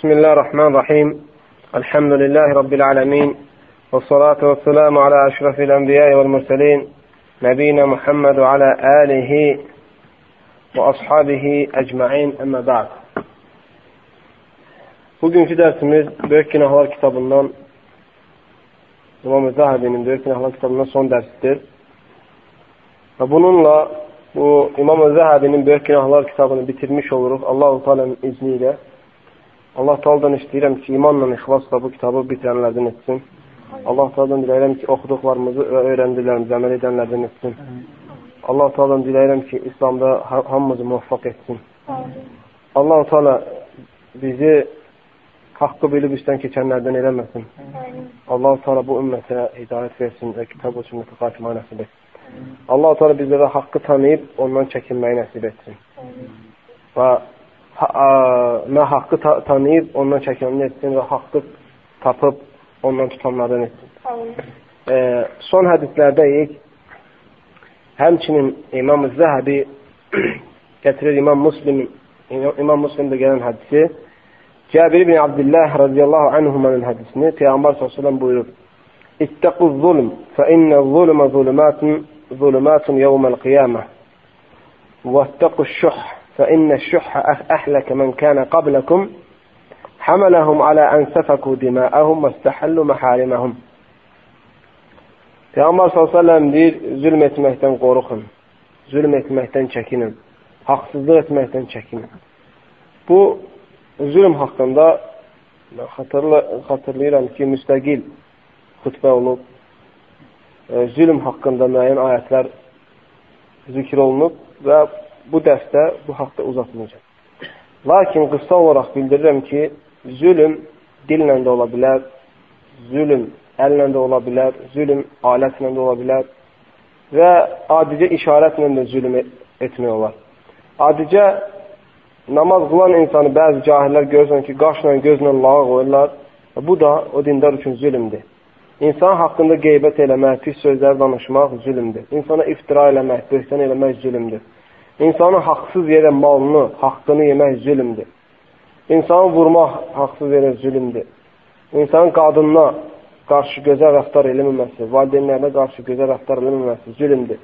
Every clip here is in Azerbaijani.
Bismillahirrahmanirrahim. Elhamdülillahi Rabbil alemin. Və salatu və selamu ala əşrafil ənbiyayı vəl mürsəlin. Nəbiyina Muhammed və ala alihi və ashabihi əcma'in əmmə ba'd. Bugünkü dərsimiz Böyük Günahlar kitabından İmam Zahəbinin Böyük Günahlar kitabından son dərsidir. Və bununla bu İmam Zahəbinin Böyük Günahlar kitabını bitirmiş oluruq Allah-u Teala'nın izni ilə. Allah Teala'dan istəyirəm ki, imanla, ixlasla bu kitabı bitirənlərdən etsin. Allah Teala'dan diləyirəm ki, oxuduqlarımızı və öyrəndiklərimizi əməl edənlərdən etsin. Allah Teala'dan diləyirəm ki, İslamda hamımızı muvaffaq etsin. Allah Teala bizi haqqı bilib üstdən keçənlərdən eləməsin. Allah Teala bu ümmətə hidayət versin və kitab ucundakı xatimə nəsib etsin. Allah Teala bizlərə haqqı tanıyıb ondan çəkinməyi nəsib etsin. Və nə haqqı tanıyıb ondan çəkinməyi etsin və haqqı tapıb ondan tutanlardan etsin. Son hədislərdəyik. Həmçinin İmam Zəhəbi gətirir İmam Müslimdə gələn hədisi. Cəbir ibn Abdillah radiyallahu anhumanın hədisini Peyğəmbər s.ə.v buyurur. İttəquz zulm fə innə zulmə zulümatun yevməl qiyamə və ittəquz şuh فإن الشح أهلك من كان قبلكم حملهم على أن سفكوا دماءهم واستحلوا محارمهم. Peyğəmbər s.ə.v deyir, zülm etməkdən qorxun, zülm etməkdən çəkinin, haqsızlıq etməkdən çəkinin. Bu, zülm haqqında xatırlayıram ki, müstəqil xütbə olub, zülm haqqında müəyyən ayətlər zikr olunub və bu dərsdə bu haqda uzatılacaq. Lakin qısa olaraq bildirirəm ki, zülm dillə də ola bilər, zülm əllə də ola bilər, zülm alətlə də ola bilər və adicə işarətlə də zülm etmək olar. Adicə namaz qılan insanı bəzi cahillər görürsən ki, qaşla, gözlə lağa qoyurlar. Bu da o dindar üçün zülmdür. İnsan haqqında qeybət eləmək, pis sözlər danışmaq zülmdür. İnsana iftira eləmək, böhtan eləmək zülmdür. İnsanın haqsız yerə malını, haqqını yemək zülmdür. İnsanı vurmaq haqsız yerə zülmdür. İnsanın qadınına qarşı gözəl rəftar eləməməsi, valideynlərinə qarşı gözəl rəftar eləməməsi zülmdür.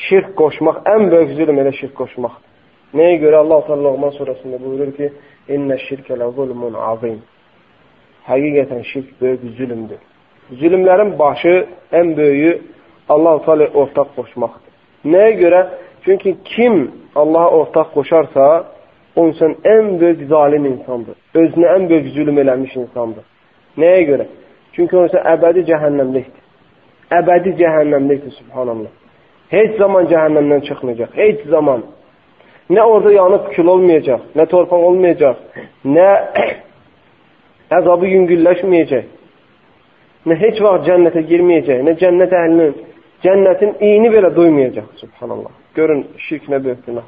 Şirk qoşmaq, ən böyük zülm elə şirk qoşmaqdır. Nəyə görə Allah-u Teala Loğman surəsində buyurur ki, İnnə şirkə lə zulmun azim. Həqiqətən şirk böyük zülmdür. Zülmlərin başı, ən böyüyü Allah-u Teala ortaq qoşmaqdır. Nəyə görə? Çünki kim Allaha ortaq qoşarsa, o insan ən böyük zalim insandır. Özünə ən böyük zülm eləmiş insandır. Nəyə görə? Çünki o insan əbədi cəhənnəmlikdir. Əbədi cəhənnəmlikdir, subhanallah. Heç zaman cəhənnəmdən çıxmayacaq. Heç zaman. Nə orada yanıb kül olmayacaq, nə torpaq olmayacaq, nə əzabı yüngülləşməyəcək, nə heç vaxt cənnətə girməyəcək, nə cənnət əhlinin, cənnətin iyini belə duymayacaq, subhanallah. Görün, şirk nə böyük günah.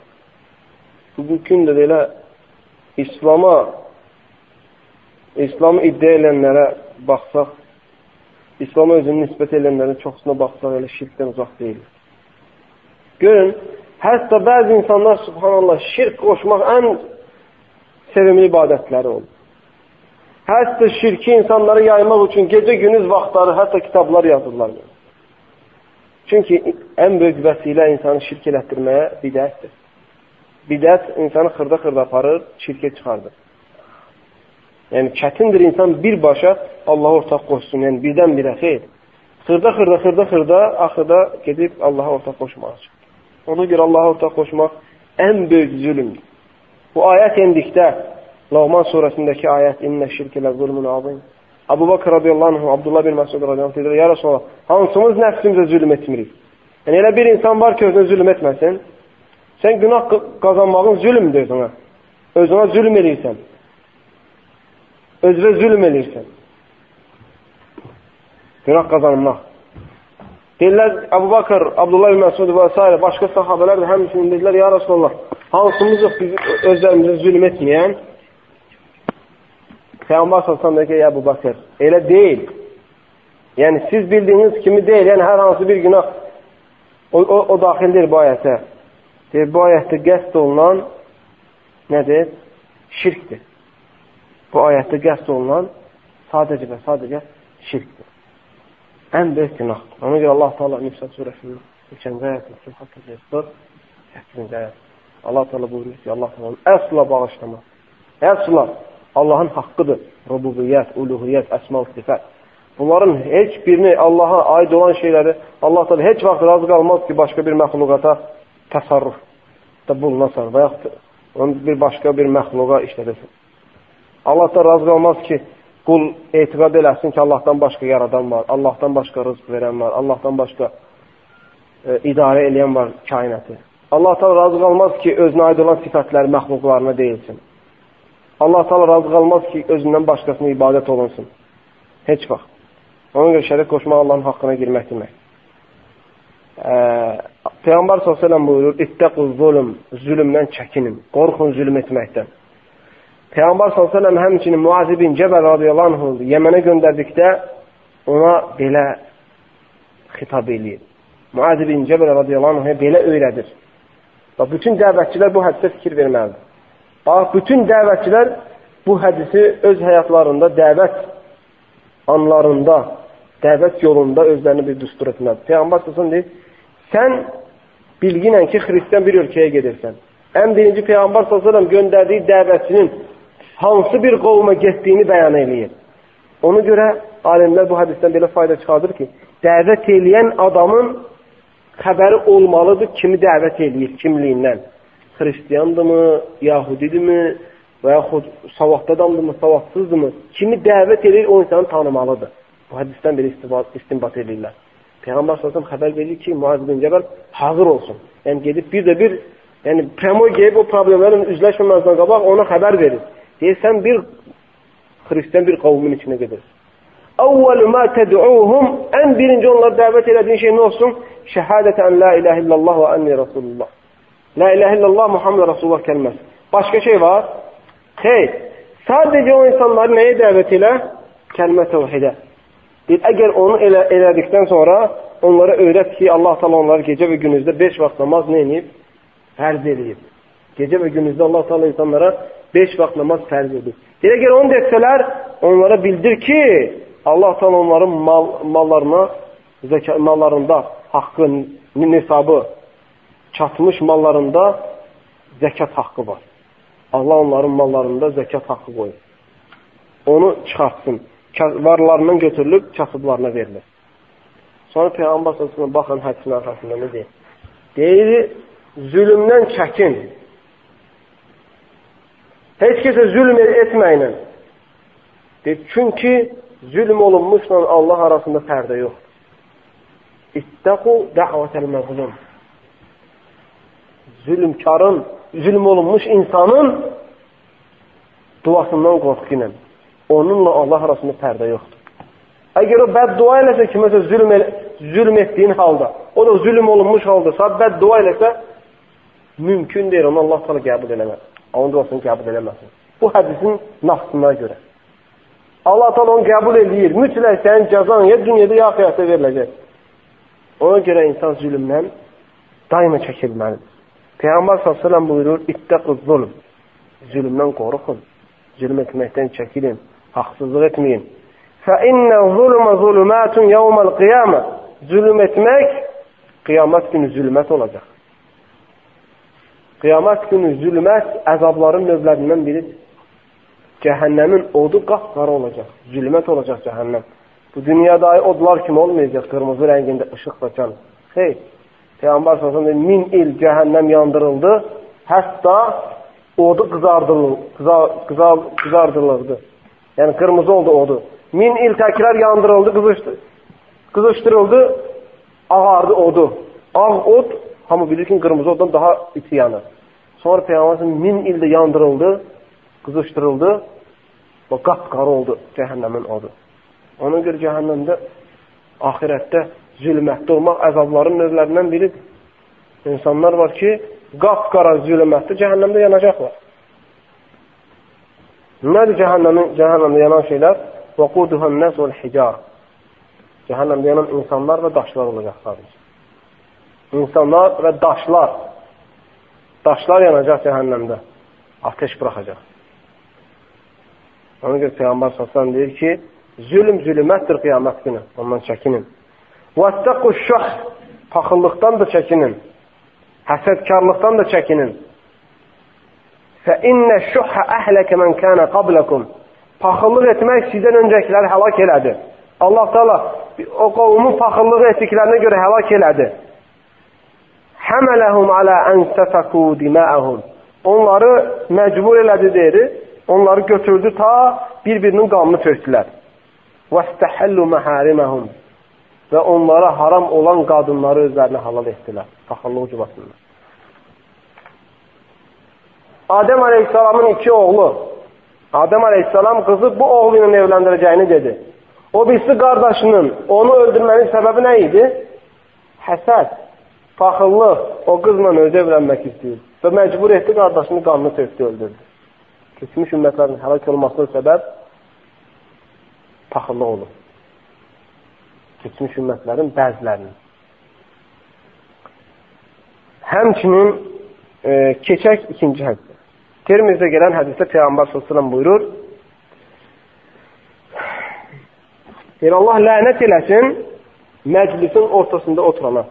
Bugün də elə İslamı iddia edənlərə baxsaq, İslamı özünü nisbət edənlərin çoxsuna baxsaq, elə şirkdən uzaq deyil. Görün, hətta bəzi insanlar, subhanallah, şirk qoşmaq ən sevimli ibadətləri olur. Hətta şirki insanları yaymaq üçün gecə-gündüz vaxtları, hətta kitablar yazırlar. Çünki ən böyük vəsilə insanı şirk elətdirməyə bidətdir. Bidət insanı xırda-xırda aparır, şirkə çıxardır. Yəni, çətindir insan birbaşa Allaha ortaq qoşsun, yəni birdən-birə xeyr. Xırda-xırda, axırda gedib Allaha ortaq qoşmağa çıxır. Ona görə Allaha ortaq qoşmaq ən böyük zülümdür. Bu ayət endikdə, Loğman surəsindəki ayət, İnnə şirkə lə zulmun azim. Abu Bakr radiyallahu anh, Abdullah bin Məsud radiyallahu anh, ya Resulallah, hansımız nəfsimizə zülm etmirik? Yəni, elə bir insan var ki, özünə zülm etməsin. Sən günah qazanmağın zülmdür özünə. Özünə zülm eləyirsən. Özünə zülm eləyirsən. Günah qazanmaq. Deyirlər, Abu Bakr, Abdullah bin Məsud və s. başqa sahabələr də həmçinin dedilər, ya Resulallah, hansımız yox biz özlərimizə zülm etməyən? Peyğəmbər s.ə.v ki, Əbu Bakır, elə deyil. Yəni, siz bildiyiniz kimi deyil. Yəni, hər hansı bir günah o daxildir bu ayətə. Deyir, bu ayətdə qəsd olunan nədir? Şirkdir. Bu ayətdə qəsd olunan sadəcə və sadəcə şirkdir. Ən böyük günahdır. Ona görə Allah Teala Nisa surəsinin 3-cü ayətində hatırlayır. 8-ci ayət. Allah Teala buyurur ki, Allah Teala'nın əsla bağışlamaz. Əsla Allahın haqqıdır. Rububiyyət, uluhiyyət, əsma-ı sifət. Bunların heç birini Allaha aid olan şeyləri Allah Teala heç vaxt razı qalmaz ki, başqa bir məxluqata təsarrufda bulunasan və yaxud onu bir başqa bir məxluqa işlədəsin. Allah da razı qalmaz ki, qul etiqad eləsin ki, Allahdan başqa yaradan var, Allahdan başqa rızq verən var, Allahdan başqa idarə eləyən var kainatı. Allah da razı qalmaz ki, özünə aid olan sifətləri məxluqlarına deyilsin. Allah da razı qalmaz ki, özündən başqasına ibadət olunsun. Heç vaxt. Ona görə şərik qoşmaq Allahın haqqına girmək demək. Peyğəmbər s.ə.v buyurur, İttəquz zulüm, zülümdən çəkinin, qorxun zülüm etməkdən. Peyğəmbər s.ə.v həmçinin Muaz ibn Cəbəl radiyallahu anh Yəmənə göndərdikdə ona belə xitab eləyir. Muaz ibn Cəbəl radiyallahu anh belə öyrədir. Bax, bütün dəvətçilər bu hədisə fikir verməlidir. Bax, bütün dəvətçilər bu hədisi öz həyatlarında, dəvət anlarında, dəvət yolunda özlərini bir düstur etməlidir. Peyğəmbər s.ə.v deyir, sən bilginən ki, xristiyan bir ölkəyə gedirsən. Ən birinci Peyğəmbər s.ə.v göndərdiyi dəvətçinin hansı bir qovma getdiyini bəyan eləyir. Ona görə alimlər bu hədisdən belə fayda çıxardır ki, dəvət eləyən adamın xəbəri olmalıdır kimi dəvət eləyir, kimliyindən. Xristiyandırmı, yahudidirmi və yaxud savadlı adamdırmı, savadsızdırmı, kimi dəvət eləyir, o insanı tanımalıdır. Bu hədisdən belə istinbat edirlər. Peyğəmbər s.ə.v xəbər verir ki, Muaz ibn Cəbəl hazır olsun. Yəni gedib bir yəni premoy geyib o problemlərin üzləşməməzdən qabaq ona xəbər verir. Deyirsən bir xristiyan bir qavmin içinə gedir. Əvvəl mə təd'uhum, ən birinci onları dəvət elədiyin şey nə olsun? Şəhadətən la ilahə illallah və ənni rasulullah. La ilahə illallah Muhammed Rasulullah kəlməsi. Başqa şey var? Xeyr. Sadəcə o insanları nəyə dəvət elə? Kəlmə təvhidə. Əgər onu elədikdən sonra onlara öyrət ki, Allah Teala onları gecə və gündüzdə 5 vaxt namaz nə edib? Fərz edib. Gecə və gündüzdə Allah Teala insanlara 5 vaxt namaz fərz edib. Əgər onu desələr, onlara bildir ki, Allah Teala onların mallarında haqqı, nisabı çatmış mallarında zəkat haqqı var. Allah onların mallarında zəkat haqqı qoyur. Onu çıxartsın. Varlarından götürülüb kasıblarına verilir. Sonra Peyğəmbər s.ə.v baxın hədisin arxasında nə deyir? Deyir, zülümdən çəkin. Heç kəsə zülm etməyin. Deyir, çünki zülm olunmuşla Allah arasında pərdə yoxdur. İttəqu də'vətəl məzlum. Zülmkarın, zülm olunmuş insanın duasından qorxuyla. Onunla Allah arasında pərdə yoxdur. Əgər o bəddua eləsə ki, məsələn, zülm etdiyin halda, o da zülm olunmuş halda, bəddua eləsə, mümkün deyir, onu Allah sana qəbul eləməz. Onun duasını qəbul eləməsin. Bu hədisin naxsına görə. Allah Teala onu qəbul edir. Mütləq sənin cəzan ya dünyada ya axirətdə veriləcək. Ona görə insan zülmdən daima çəkilməlidir. Peyğəmbər s.ə.v buyurur, İttəquz zulm. Zülmdən qorxun. Zülm etməkdən çəkilin. Haqsızlıq etməyin. فَإِنَّ الظُّلُمَ ظُلُمَاتٌ يَوْمَ الْقِيَامَةِ. Zülm etmək qiyamət günü zülmət olacaq. Qiyamət günü zülmət əzabların növlərindən biridir. Cəhənnəmin odu qapqara olacaq. Zülmət olacaq cəhənnəm. Bu dünyada odlar kimi olmayacaq, qırmızı rəngində işıq saçan. Xeyr. Peyğəmbər s.ə.v 1000 il cəhənnəm yandırıldı, hətta odu qızardırılırdı. Yəni qırmızı oldu odu. 1000 il təkrar yandırıldı, qızışdırıldı, ağardı odu. Ağ od, hamı bilir ki, qırmızı oddan daha içi yanır. Sonra Peyğəmbər 1000 ildə yandırıldı, qızışdırıldı və qapqara oldu cəhənnəmin odu. Ona görə cəhənnəmdə, axirətdə zülmətdə olmaq əzabların növlərindən biridir. İnsanlar var ki, qapqara zülmətdə cəhənnəmdə yanacaqlar. Nədir cəhənnəmdə yanan şeylər? وَقُودُهَا النَّاسُ وَالْحِجَارِ. Cəhənnəmdə yanan insanlar və daşlar olacaq sadəcə. İnsanlar və daşlar. Daşlar yanacaq cəhənnəmdə. Ateş buraxacaq. Ona görə Peyğəmbər sallallahu deyir ki, zülmətdir qiyamət günü. Ondan çəkinin. Vəttəqu şuh, paxıllıqdan da çəkinin. Həsədkarlıqdan da çəkinin. Fəinnə şuhə əhləkə mən kənə qabləkum. Paxıllıq etmək sizdən öncəkiləri həlak elədi. Allah Teala o qovmun paxıllıq etdiklərinə görə həlak elədi. Həmələhum alə ən səfəku diməəhum. Onları məcbur elədi deyir. Onları götürdü ta bir-birinin qanını tökdülər. Vəstəhəllu məhəriməhum. Və onlara haram olan qadınları özlərinə halal etdilər. Paxıllıq ucubasında. Adəm Aleyhisselamın 2 oğlu. Adəm Aleyhisselam qızı bu oğlu ilə evləndirəcəyini dedi. O birisi qardaşının onu öldürmənin səbəbi nə idi? Həsəd, paxıllıq. O qızla özü evlənmək istəyir. Və məcbur etdi, qardaşını qanını tökdü, öldürdü. Keçmiş ümmətlərin həlak olmasına səbəb paxıllıq olur. Keçmiş ümmətlərin bəzilərinin. Həmçinin keçək ikinci hədis. Tirmizdə gələn hədisdə Peyğəmbər sallallahu buyurur. Allah lənət eləsin məclisin ortasında oturana.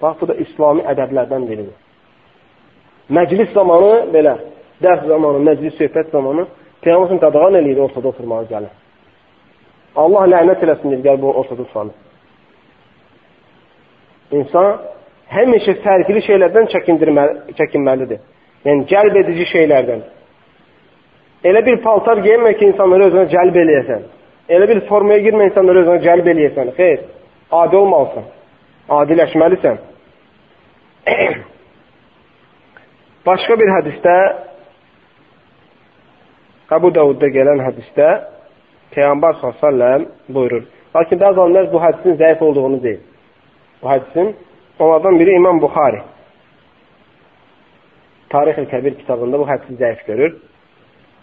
Bax, bu da İslami ədəblərdən biridir. Məclis zamanı belə, dərs zamanı, məclis söhbət zamanı Peyğəmbər qadağan eləyir ortada oturmağa gəlir. Allah lənət eləsin deyir, gəl bu ortada oturanı. İnsan həmişə fərqli şeylərdən çəkinməlidir. Yəni, cəlb edici şeylərdən. Elə bir paltar geyinmə ki, insanları özünə cəlb eləyəsən. Elə bir formaya girmə, insanları özünə cəlb eləyəsən. Xeyr, adi olmalısan. Adiləşməlisən. Başqa bir hədisdə, Əbu Davudda gələn hədisdə Peyğəmbər s.ə.v buyurur. Lakin bəzi alimlər bu hədisin zəif olduğunu deyil. Bu hədisin, onlardan biri İmam Buxari. Tarix-i Kəbir kitabında bu hədisi zəif görür.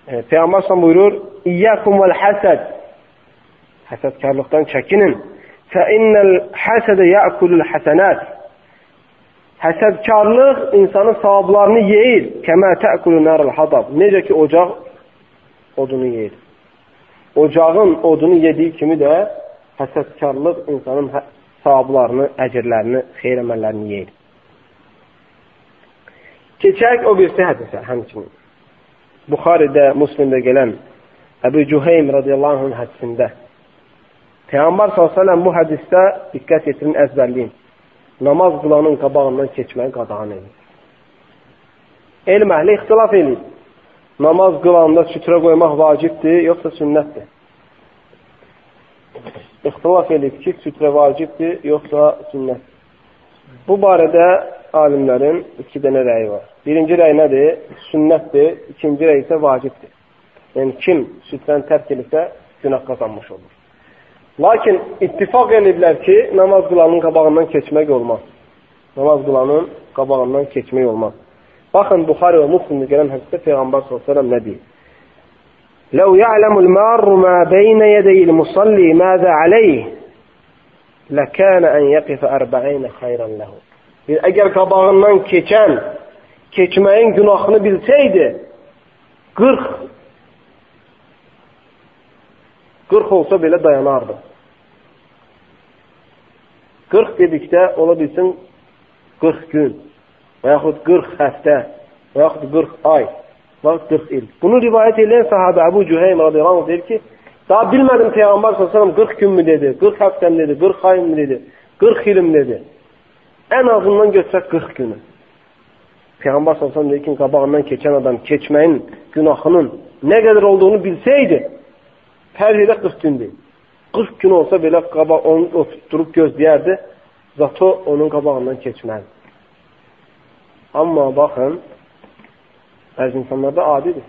Peyğəmbər s.ə.v buyurur, İyyəkum vəl-həsəd. Həsədkarlıqdan çəkinin. Fəinnəl həsədə yəkulul həsənət. Həsədkarlıq insanın savablarını yeyir. Kəmə təkulun nərəl hadab. Necə ki, ocaq odunu yeyir. Ocağın odunu yediyi kimi də həsədkarlıq insanın savablarını, əcirlərini, xeyr əməllərini yeyir. Keçək o birisi hədisə, həmçinin. Buxaridə, Müslimdə gələn Əbu Cüheym radiyallahu anh hədisində Peyğəmbər s.ə.v bu hədisdə diqqət yetirin, əzbərləyin. Namaz qılanın qabağından keçməyi qadağan edir. Elm əhli ixtilaf edir. Namaz qılanda sütrə qoymaq vacibdir, yoxsa sünnətdir? İxtilaf edir ki, sütrə vacibdir, yoxsa sünnətdir. Bu barədə alimlərin 2 dənə rəyi var. Birinci rəy nədir? Sünnətdir. İkinci rəy isə vacibdir. Yəni, kim sütrəni tərk edirsə, günah qazanmış olur. Lakin ittifaq ediblər ki, namaz qılanın qabağından keçmək olmaz. Namaz qılanın qabağından keçmək olmaz. Baxın, Buxari və Müslimdə gələn hədisdə Peyğəmbər s.ə.v nə deyir? لَوْ يَعْلَمُ الْمَارُّ مَا بَيْنَ يَدَيِ الْمُصَلِّ مَاذَا عَلَيْهِ لَكَانَ أَنْ يَقِفَ 40 خَيْرًا لَهُ. Əgər qabağından keçməyin günahını bilsəydi, 40 olsa belə dayanardı. 40 dedikdə ola bilsin 40 gün və yaxud 40 həftə və yaxud 40 ay və 40 il. Bunu rivayət edən sahabə Əbu Cüheym radiyallahu anh deyir ki, daha bilmədim Peyğəmbər s.ə.v 40 gün mü dedi, 40 həftəm dedi, 40 ay mı dedi, 40 ilim dedi. Ən azından götürək 40 günü. Peyğəmbər s.ə.v deyir ki, qabağından keçən adam keçməyin günahının nə qədər olduğunu bilsəydi, hər yerə 40 gündür. 40 gün olsa belə onu oturub gözləyərdi, zato onun qabağından keçməlidir. Amma baxın, bəzi insanlarda adidir.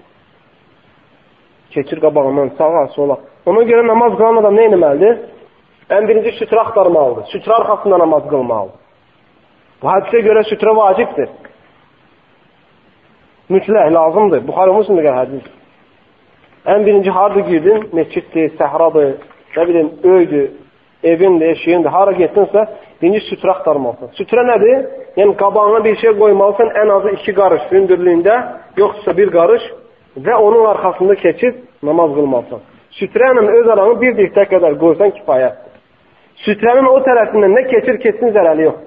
Keçir qabağından sağa, sola. Ona görə namaz qılan adam nə etməlidir? Ən birinci sütrə axtarmalıdır. Sütrə arxasında namaz qılmalıdır. Bu hədisə görə sütrə vacibdir. Mütləq, lazımdır. Buxari Müslimdə gəlir hədis. Ən birinci harada girdin? Məsciddir, səhradır, nə bilim, öydür, evindir, eşiyindir. Hara getdinsə, birinci sütrə axtarmalısan. Sütrə nədir? Yəni, qabağına bir şey qoymalısan, ən azı 2 qarış hündürlüyündə, yoxsa 1 qarış və onun arxasında keçib namaz qılmalısan. Sütrə ilə öz aranı bir diktə qədər qoysan kifayətdir. Sütrənin o tərəfindən nə keçir, keçsin zərəli yox.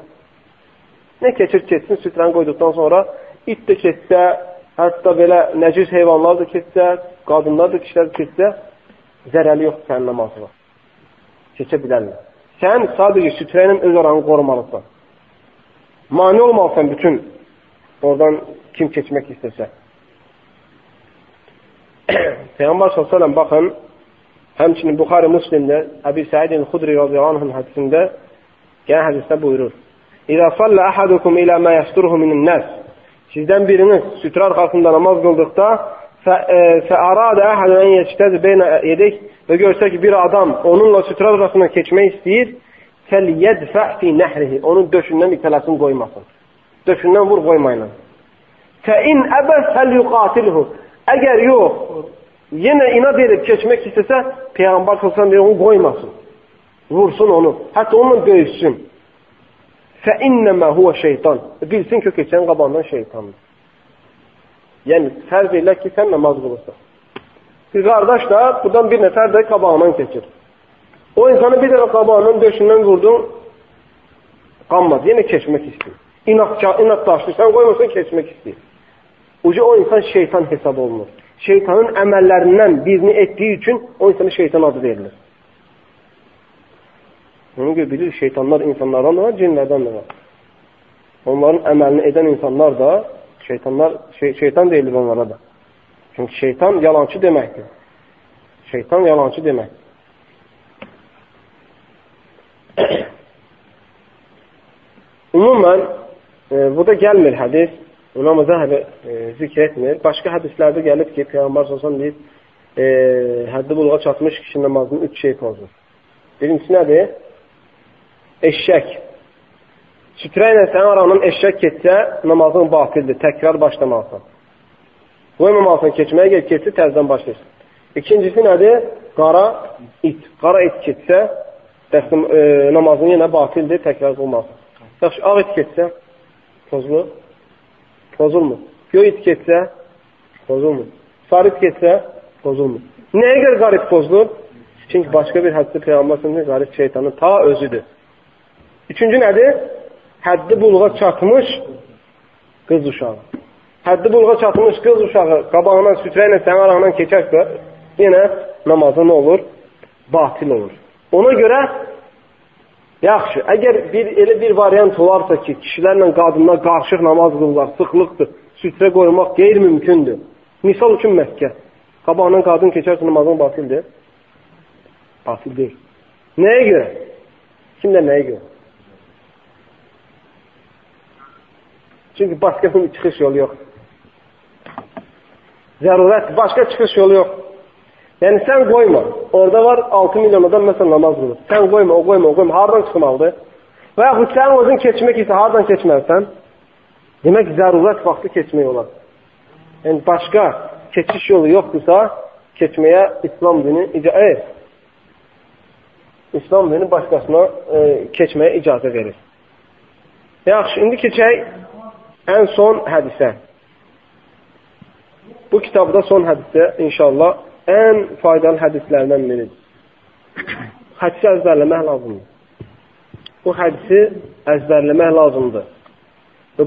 Nə keçir, keçsin, sütrəni qoyduqdan sonra it də keçsə, hətta belə nəcis heyvanlar da keçsə, qadınlar da kişilər keçsə, zərəli yoxdur sənin namazına. Keçə bilərlər. Sən sadəcə sütrə ilə öz aranı qorumalısan. Mani olmalısan bütün oradan kim keçmək istəsə. Peyğəmbər s.ə.v baxın, həmçinin Buxari Müslimdə Əbi Səidin Xudri radiyallahu anhın hədisində gələn hədisdə buyurur. İzə sallə əhadukum ilə mə yəsturhu minən-nəs. Sizdən biriniz sütrə arxasında namaz qıldıqda fəaradə əhədun ən yəştəz beynə yedik və görsə ki, bir adam onunla sütrə arxasına keçmək istəyir, fəl-yədfə' fi nəhrihi. Onun döşündən itələsin qoymasın. Döşündən vur qoymayın. Fəin əbə fəl-yuqatilhu. Əgər yox, yenə inad edib keçmək istəsə, Peyğəmbər s.ə.v onu qoymasın. Vursun onu. Hətta onunla döyüşsün. Fəinnəmə huvə şeytan. Bilsin ki, keçən qabağından şeytandır. Yəni, fərz elə ki, sən namaz qılırsan. Bir qardaş da, buradan bir nəfər də qabağından keçir. O insanı bir dəfə qabağından döşündən vurdun, qanmadı. Yenə keçmək istəyir. İnatdaşdır. Sən qoymasan keçmək istəyir. Uca o insan şeytan hesab olunur. Şeytanın əməllərindən birini etdiyi üçün o insana şeytan adı verilir. Ona görə bilir, şeytanlar insanlardan da var, cinlərdən də var. Onların əməlini edən insanlar da şeytan deyilir onlara da. Çünki şeytan yalancı deməkdir. Şeytan yalancı deməkdir. Ümumən, burada gəlmir hədis, İmam Zəhəbi zikr etmir. Başqa hədislərdə gəlib ki, Peyğəmbər s.ə.v deyib, həddi buluğa çatmış kişinin namazını 3 şey pozur. Birincisi nədir? Eşşək. Sütrə ilə sənin aranın eşşək keçsə, namazın batildir, təkrar başlamalısan. Qoymamalısan, keçməyə gəl, keçsə, təzdən başlayırsan. İkincisi nədir? Qara it. Qara it keçsə, namazın yenə batildir, təkrar qılmalısan. Yaxşı, ağ it keçsə, pozulur. Pozulmur. Göy it keçsə, pozulmur. Sarı it keçsə, pozulmur. Nəyə görə qarib pozulur? Çünki başqa bir hədisi Peyğəmbər qarib şeytanın ta özüdür. Üçüncü nədir? Həddi buluğa çatmış qız uşağı. Həddi buluğa çatmış qız uşağı qabağından sütrə ilə sənin arağından keçərsə, yenə namazı nə olur? Batil olur. Ona görə yaxşı, əgər elə bir variant olarsa ki, kişilərlə qadınlar qarışıq namaz qılırlar, sıxlıqdır, sütrə qoymaq qeyri-mümkündür. Misal üçün Məkkə. Qabağından qadın keçərsə namazın batildir. Batil deyil. Nəyə görə? Kimdə nəyə görə? Çünki başqasının çıxış yolu yox. Zərurət, başqa çıxış yolu yox. Yəni sən qoyma. Orada var 6 milyon adam məsələn namaz qılır. Sən qoyma, o qoyma, o qoyma. Hardan çıxmalıdır? Və yaxud sən özün keçmək isə hardan keçməlisən? Demək zərurət vaxtı keçmək olar. Yəni başqa keçiş yolu yoxdursa, keçməyə İslam dini İslam dini başqasına keçməyə icazə verir. Yaxşı, indi keçək ən son hədisə. Bu kitabda son hədisə inşallah ən faydalı hədislərdən biridir. Hədisi əzbərləmək lazımdır. Bu hədisi əzbərləmək lazımdır.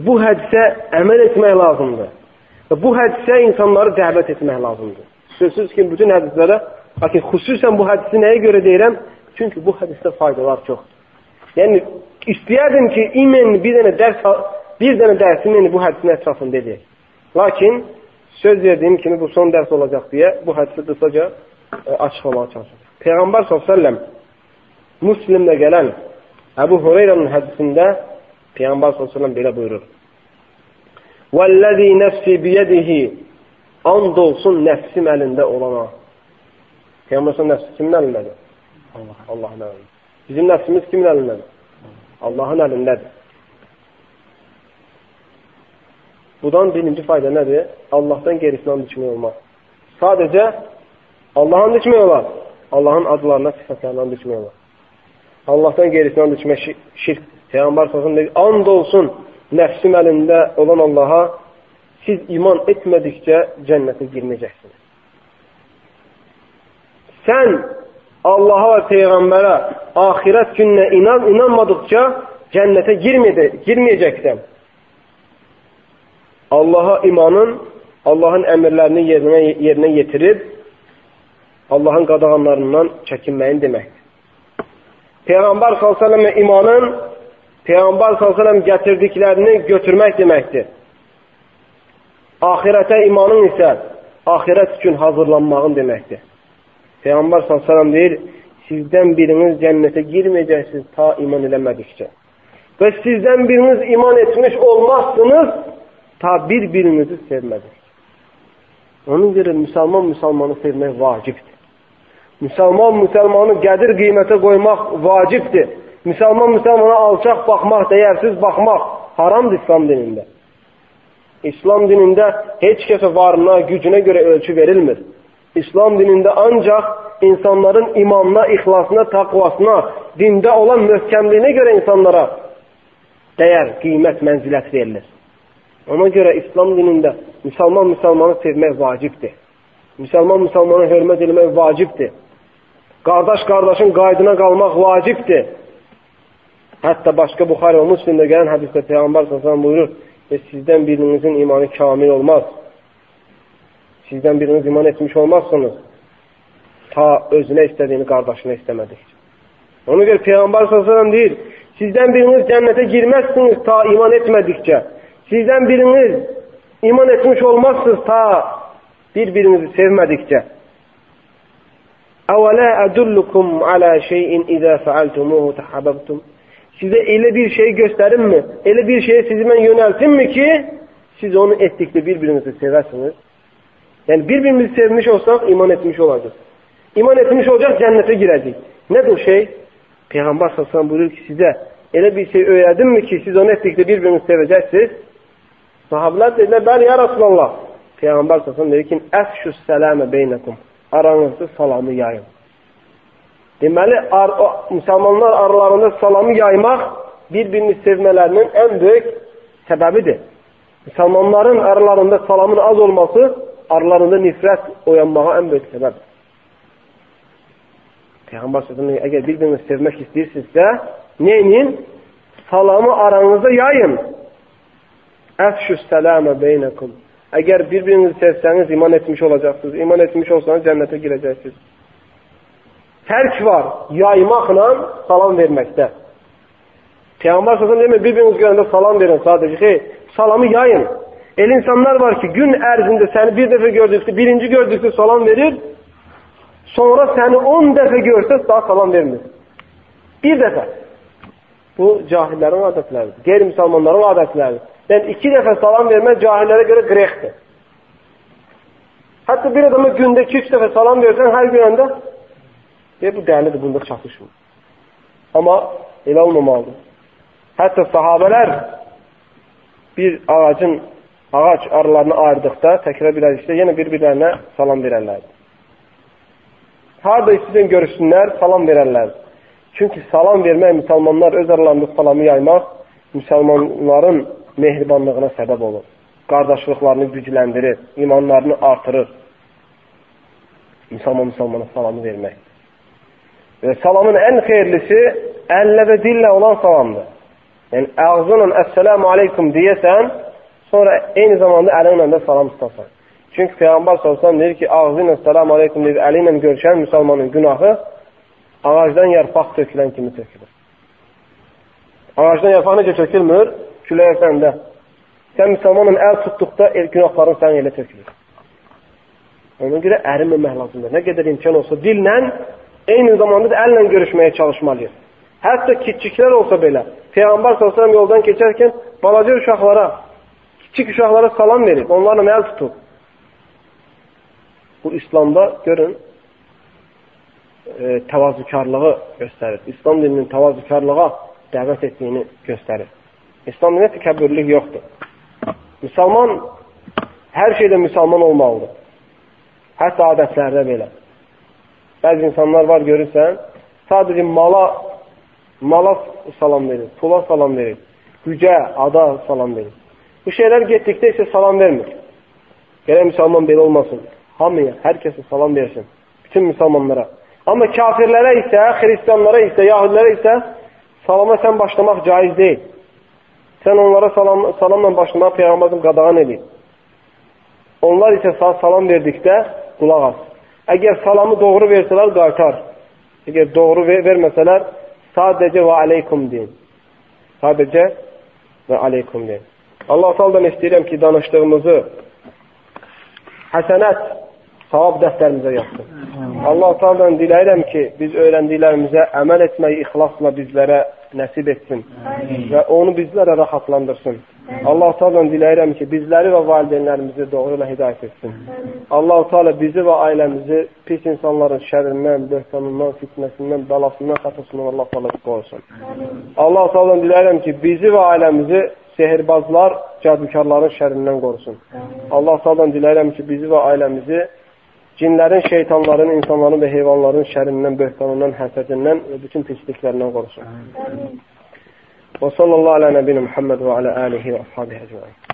Və bu hədisə əməl etmək lazımdır. Və bu hədisə insanları dəvət etmək lazımdır. Sözsüz ki, bütün hədislərə, lakin xüsusən bu hədisi nəyə görə deyirəm? Çünki bu hədisdə faydalar çoxdur. Yəni, istəyərdim ki, bir dənə dərsin bu hədisin ətrafında edək. Lakin, söz verdiyim kimi bu son dərs olacaq deyə bu hədisi qısaca açıqlamağa çalışır. Peyğəmbər s.ə.v Müslimdə gələn Əbu Hüreyrənin hədisində Peyğəmbər s.ə.v belə buyurur. وَالَّذِي نَفْسِ بِيَدِهِ And olsun nəfsim əlində olana. Peyğəmbər s.ə.v nəfsi kimin əlindədir? Allahın əlində. Bizim nəfsimiz kimin əlindədir? Allahın əlindədir. Budan birinci fayda nədir? Allahdan gerisindən düşmək olmaz. Sadəcə Allahın düşmək olar. Allahın adlarına, sifətlərindən düşmək olar. Allahdan gerisindən düşmək şirk. Peyğəmbər s.ə.v and olsun nəfsim əlində olan Allaha siz iman etmədikcə cənnətə girməyəcəksiniz. Sən Allaha və Peyğəmbərə, axirət gününə inanmadıqca cənnətə girməyəcəksən. Allaha imanın, Allahın əmrlərini yerinə yetirib, Allahın qadağanlarından çəkinməyin deməkdir. Peyğəmbər s.ə.və imanın, Peyğəmbər s.ə.v gətirdiklərini götürmək deməkdir. Axirətə imanın isə axirət üçün hazırlanmağın deməkdir. Peyğəmbər s.ə.v deyir, sizdən biriniz cənnətə girməyəcəksiniz ta iman eləmədikcə. Və sizdən biriniz iman etmiş olmazsınız ta bir-birinizi sevmədik. Onun görə müsəlmanı sevmək vacibdir. Müsəlmanı qədir qiymətə qoymaq vacibdir. Müsəlmana alçaq baxmaq, dəyərsiz baxmaq haramdır İslam dinində. İslam dinində heç kəsə varına, gücünə görə ölçü verilmir. İslam dinində ancaq insanların imanına, ixlasına, taqvasına, dində olan möhkəmliyinə görə insanlara dəyər, qiymət, mənzilət verilir. Ona görə İslam dinində müsəlmanı sevmək vacibdir. Müsəlmana hörmət etmək vacibdir. Qardaşın qaydına qalmaq vacibdir. Hətta başqa Buxari və Müslimdə gələn hədisdə Peyğəmbər s.ə.v buyurur, sizdən birinizin imanı kamil olmaz. Sizdən biriniz iman etmiş olmazsınız. Ta özünə istədiyini qardaşına istəmədik. Ona görə Peyğəmbər s.ə.v deyir, sizdən biriniz cənnətə girməzsiniz ta iman etmədikcə. Sizdən biriniz iman etmiş olmazsınız ta bir-birinizi sevmədikcə. Əvələ ədullukum alə şeyin izə fəaltumuhu təhabəbtum. Sizə elə bir şey göstərimmi? Elə bir şeyə sizi mən yönəltimmi ki, siz onu etdikdə bir-birinizi sevəsiniz? Yəni, bir-birimizi sevmiş olsaq, iman etmiş olacaq. İman etmiş olacaq, cənnətə girəcək. Nədir o şey? Peyğəmbər s.ə.v buyurur ki, sizə elə bir şey öyrədimmi ki, siz onu etdikdə bir-birinizi sevəcəksiniz? Sahabilər dedilər, bəli, ya Rasulallah. Peyğəmbər s.ə.v dedi ki, əfşus sələmə beynəkum. Aranızda salamı yayın. Deməli, müsəlmanlar aralarında salamı yaymaq bir-birini sevmələrinin ən böyük səbəbidir. Müsəlmanların aralarında salamın az olması aralarında nifrət oyanmağa ən böyük səbəbdir. Peyğəmbər s.ə.v əgər bir-birini sevmək istəyirsinizsə, neyin? Salamı aranızda yayın. Əfşus sələmə beynəkum. Əgər bir-birinizi sevsəniz, iman etmiş olacaqsınız. İman etmiş olsanız, cənnətə girəcəksiniz. Fərq var yaymaqla salam verməkdə. Peyğəmbər s.ə.v demir, bir-biriniz görəndə salam verin sadəcə. Xeyr, salamı yayın. El insanlar var ki, gün ərzində səni bir dəfə gördükdə, birinci gördükdə salam verir, sonra səni 10 dəfə görsə, daha salam vermir. Bir dəfə. Bu, cahillərin adətləridir. Qeyri-müsəlmanların adətləridir. Yəni, 2 dəfə salam vermək cahillərə görə qrexdir. Hətta bir adama gündə 2-3 dəfə salam versən, hər görəndə, bu dəlidir, bunda çatışmır. Amma elə olmamalıdır. Hətta sahabələr bir ağac aralarını ayırdıqda, təkrar biləcəkdə, yenə bir-birlərinə salam verərlərdir. Harada istəyən görüşsünlər, salam verərlərdir. Çünki salam vermək, müsəlmanlar öz aralarında salamı yaymaq, müsəlmanların mehribanlığına səbəb olur. Qardaşlıqlarını gücləndirir, imanlarını artırır. Müsəlmana salamı vermək. Və salamın ən xeyirlisi əllə və dillə olan salamdır. Yəni, ağzınla əssəlamu aleykum deyəsən, sonra eyni zamanda əlinlə də salam tutasan. Çünki Peyğəmbər s.ə.v deyir ki, ağzıyla əssəlamu aleykum deyir, əli ilə görüşən müsəlmanın günahı ağacdan yarpaq tökülən kimi tökülür. Ağacdan yarpaq necə tökülmür? Küləyə səndə. Sən müsəlmanın əl tutduqda günahların sən elə tökülür. Ona görə ərinməmək lazımdır. Nə qədər imkan olsa dillə, eyni zamanda da əllə görüşməyə çalışmalıyız. Hətta kiçiklər olsa belə, Peyğəmbər s.ə.v yoldan keçərkən balaca uşaqlara, kiçik uşaqlara salam verir, onlarla əl tutub. Bu, İslamda görün, təvazükarlığı göstərir. İslam dininin təvazükarlığa dəvət etdiyini göstərir. İslam dinində təkəbbürlük yoxdur. Müsəlman hər şeydə müsəlman olmalıdır. Hətta adətlərdə belə. Bəzi insanlar var, görürsən, sadəcə mala salam verir, pula salam verir, gücə, ada salam verir. Bu şeyler getdikdə isə salam vermir. Gələk müsəlman belə olmasın. Hamıya, hər kəsə salam versin. Bütün müsəlmanlara. Amma kafirlərə isə, xristianlara isə, yahudilərə isə salama sən başlamaq caiz deyil. Sən onlara salamla başlamaq Peyğəmbərin qadağan edin. Onlar isə salam verdikdə qulaq as. Əgər salamı doğru versələr, qaytar. Əgər doğru verməsələr, sadəcə və aleykum deyin. Sadəcə və aleykum deyin. Allah Teala'dan istəyirəm ki, danışdığımızı həsənət, savab dəftərimizə yazsın. Allah Teala'dan diləyirəm ki, biz öyrəndiklərimizə əməl etməyi ixlasla bizlərə nəsib etsin və onu bizlərə rahatlandırsın. Allah Teala'dan diləyirəm ki, bizləri və valideynlərimizi doğru ilə hidayət etsin. Allah Teala bizi və ailəmizi pis insanların şərrindən, böhtanından, fitnəsindən, bəlasından, xətasından Allah Teala qorusun. Allah Teala'dan diləyirəm ki, bizi və ailəmizi sehirbazlar, cadukarların şərrindən qorusun. Allah Teala'dan diləyirəm ki, bizi və ailəmizi cinlərin, şeytanların, insanların və heyvanların şərrindən, böhtanından, həsədindən və bütün pisliklərindən qorusun. Və sallallahu alə nəbinə Muhammed və alə alihi və ashabihi əcmaîn.